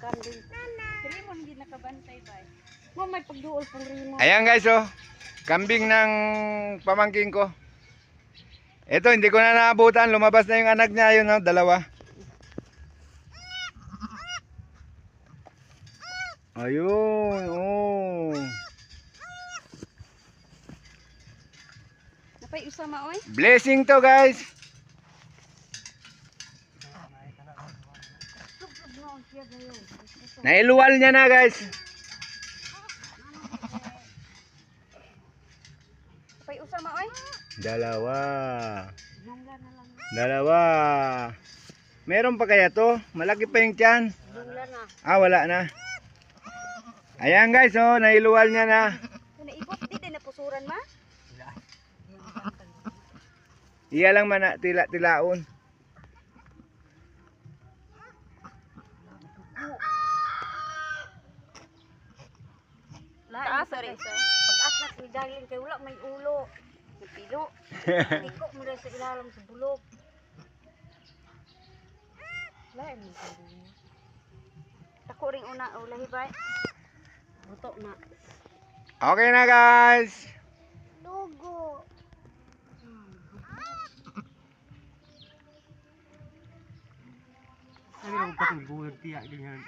kambing. Rimon hindi nakabantay ba? Mo may pagduol pang rimon. Ayan guys, oh. Kambing ng pamangking ko. Ito, hindi ko na naabutan. Lumabas na yung anak niya. Yun, oh, dalawa. Ayun, oh. Napay usama oy. Blessing to, guys. Nailuwal niya na, guys. Napay usama oy. Dalawa. Lungga na lang. Dalawa. Meron pa kaya to? Malaki pa yung tiyan. Lungga na. Ah, wala na. Ayan guys, oh, nailuwal niya na. Naipot di din napusuran ma. Iya lang man tilaon. Taas sorry. Pag-as na si Darling kay wala may ulo. Nagpilo. Iko mo sa ilalim sa bulog. Lain mo sa dunya. Tako ring una ulahi ba? Buto na. Okay na guys. Dugo. Sabi ko patong buhay tiyak ganyan.